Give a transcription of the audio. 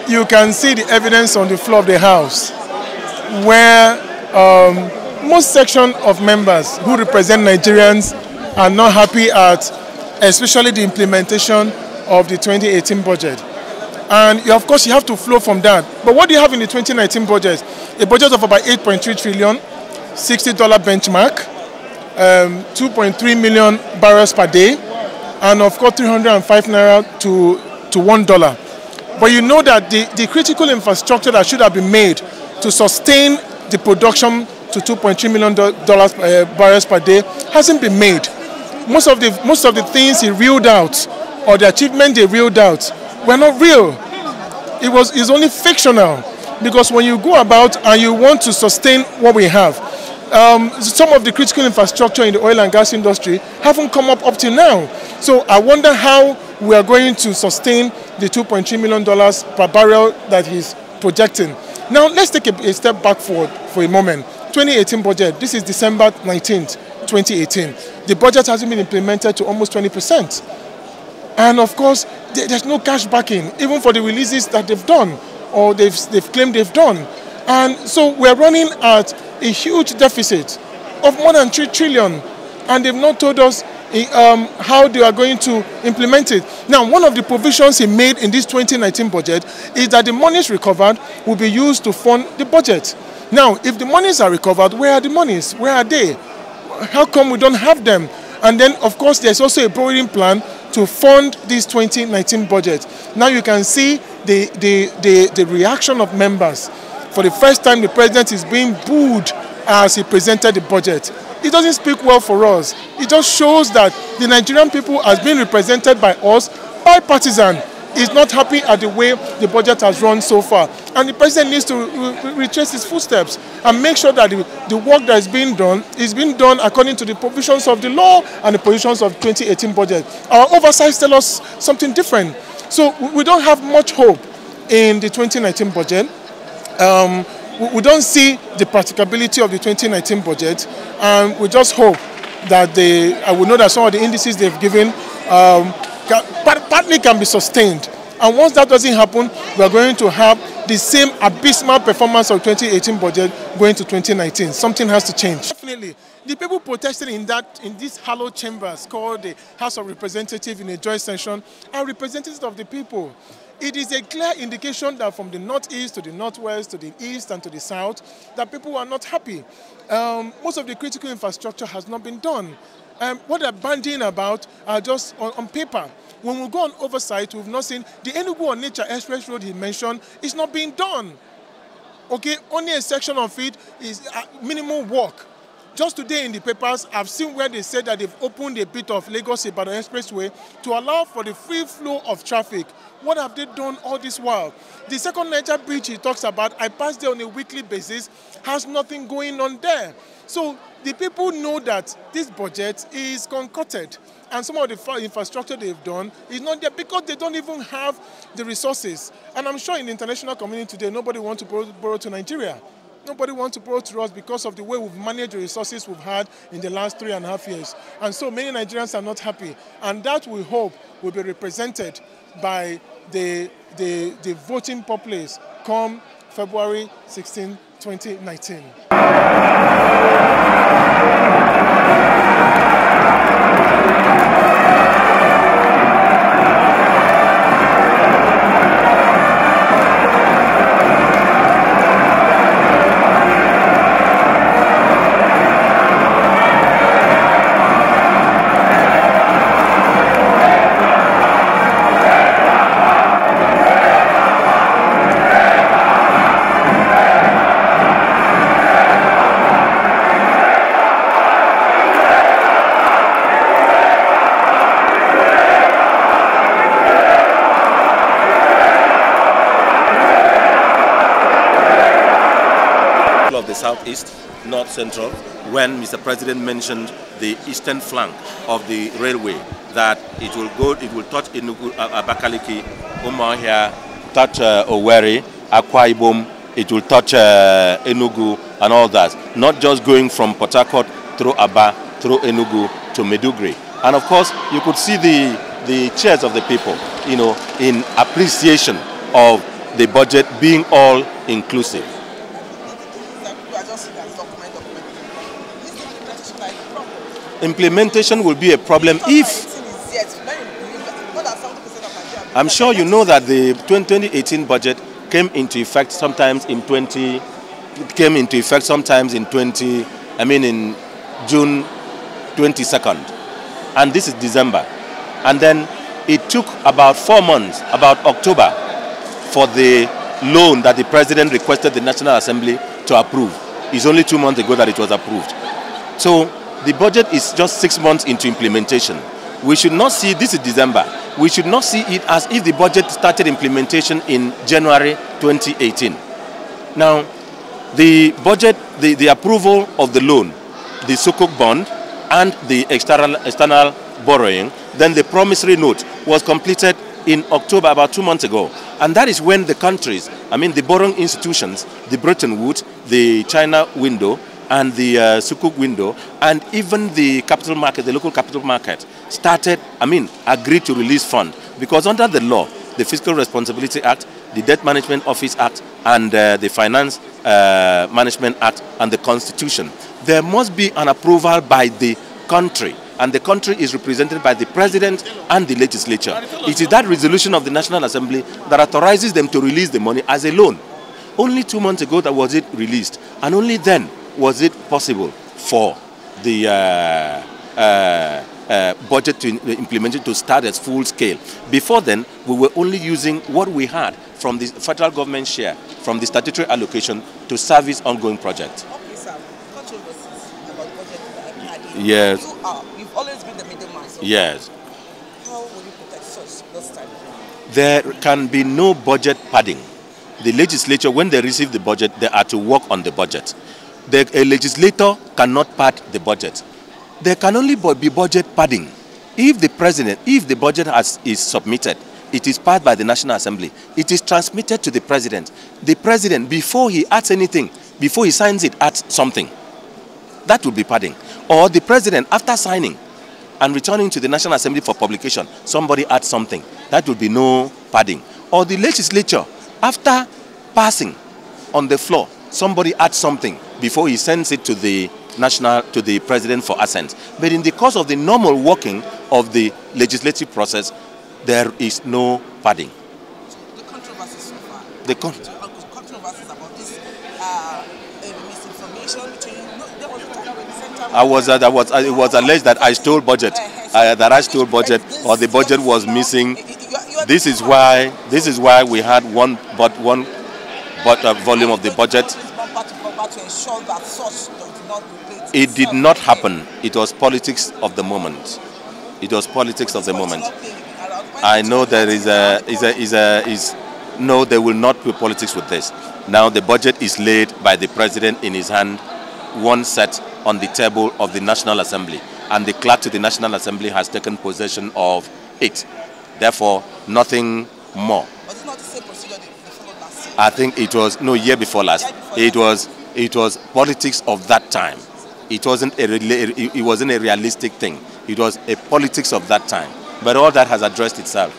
You can see the evidence on the floor of the House, where most section of members who represent Nigerians are not happy at, especially the implementation of the 2018 budget. And of course, you have to flow from that. But what do you have in the 2019 budget? A budget of about 8.3 trillion, $60 benchmark, 2.3 million barrels per day, and of course 305 naira to $1. But you know that the critical infrastructure that should have been made to sustain the production to 2.3 million barrels per day hasn't been made. Most of the things he reeled out, or the achievements they reeled out, were not real. It's only fictional, because when you go about and you want to sustain what we have, some of the critical infrastructure in the oil and gas industry haven't come up till now. So I wonder how we are going to sustain the $2.3 million per barrel that he's projecting. Now, let's take a step back forward for a moment. 2018 budget, this is December 19th, 2018. The budget hasn't been implemented to almost 20%. And of course, there's no cash backing, even for the releases that they've done, or they've claimed they've done. And so we're running at a huge deficit of more than 3 trillion, and they've not told us how they are going to implement it. Now, one of the provisions he made in this 2019 budget is that the monies recovered will be used to fund the budget. Now, if the monies are recovered, where are the monies? Where are they? How come we don't have them? And then, of course, there's also a borrowing plan to fund this 2019 budget. Now you can see the reaction of members. For the first time, the president is being booed as he presented the budget. It doesn't speak well for us. It just shows that the Nigerian people has been represented by us, bipartisan, is not happy at the way the budget has run so far. And the president needs to retrace his footsteps and make sure that the work that is being done according to the provisions of the law and the provisions of 2018 budget. Our oversights tell us something different. So we don't have much hope in the 2019 budget. We don't see the practicability of the 2019 budget, and we just hope that I will know that some of the indices they've given partly can be sustained. And once that doesn't happen, we are going to have the same abysmal performance of 2018 budget going to 2019. Something has to change. Definitely. The people protesting in these hallowed chambers called the House of Representatives in a joint session are representatives of the people. It is a clear indication that from the northeast to the northwest to the east and to the south, that people are not happy. Most of the critical infrastructure has not been done. What they're bandying about are just on paper. When we go on oversight, we've not seen the Enugu-Onitsha Express Road he mentioned is not being done. Okay, only a section of it is minimal work. Just today in the papers, I've seen where they said that they've opened a bit of Lagos-Ibadan Expressway to allow for the free flow of traffic. What have they done all this while? The second Niger bridge he talks about, I pass there on a weekly basis, has nothing going on there. So the people know that this budget is concocted, and some of the infrastructure they've done is not there because they don't even have the resources. And I'm sure in the international community today, nobody wants to borrow to Nigeria. Nobody wants to borrow to us because of the way we've managed the resources we've had in the last 3.5 years. And so many Nigerians are not happy. And that, we hope, will be represented by the voting populace come February 16, 2019. the southeast, north central, when Mr. President mentioned the eastern flank of the railway, that it will touch Enugu, Abakaliki, Umuahia, touch Owerri, Akwa Ibom, it will touch Enugu and all that. Not just going from Port Harcourt through Aba, through Enugu to Maiduguri. And of course, you could see the cheers of the people, you know, in appreciation of the budget being all inclusive. Implementation will be a problem if, I'm sure you know that the 2018 budget came into effect sometimes in in June 22nd, and this is December. And then it took about 4 months, about October, for the loan that the president requested the National Assembly to approve. It's only 2 months ago that it was approved. So the budget is just 6 months into implementation. We should not see, this is December, we should not see it as if the budget started implementation in January 2018. Now, the budget, the approval of the loan, the Sukuk bond, and the external borrowing, then the promissory note was completed in October, about 2 months ago. And that is when the countries, I mean the borrowing institutions, the Bretton Woods, the China window, and the Sukuk window, and even the capital market, the local capital market, agreed to release funds. Because under the law, the Fiscal Responsibility Act, the Debt Management Office Act, and the Finance Management Act, and the Constitution, there must be an approval by the country. And the country is represented by the President and the legislature. It is that resolution of the National Assembly that authorizes them to release the money as a loan. Only 2 months ago that was it released, and only then was it possible for the budget to implement it to start at full scale. Before then, we were only using what we had from the federal government share, from the statutory allocation to service ongoing projects. Okay, sir. Controversies about budget padding. Yes. You've always been the middleman. So yes. How will you protect such this time? There can be no budget padding. The legislature, when they receive the budget, they are to work on the budget. A legislator cannot pad the budget. There can only be budget padding if the budget is submitted, it is passed by the National Assembly. It is transmitted to the president. The president, before he adds anything, before he signs it, adds something. That would be padding. Or the president, after signing and returning to the National Assembly for publication, somebody adds something. That would be no padding. Or the legislature, after passing on the floor, somebody adds something before he sends it to the president for assent. But in the course of the normal working of the legislative process, there is no padding. So the controversies so far. The controversies about this misinformation between. There was a time when the center. It was alleged that I stole budget, or the budget was missing. This is why we had one volume of the budget. It did not happen. It was politics of the moment. It was politics of the moment. I know there no, there will not be politics with this. Now the budget is laid by the president in his hand, one set on the table of the National Assembly, and the clerk to the National Assembly has taken possession of it. Therefore, nothing more. Was it not the same procedure they followed last year? I think it was year before last. It was politics of that time. It wasn't a realistic thing. It was a politics of that time. But all that has addressed itself.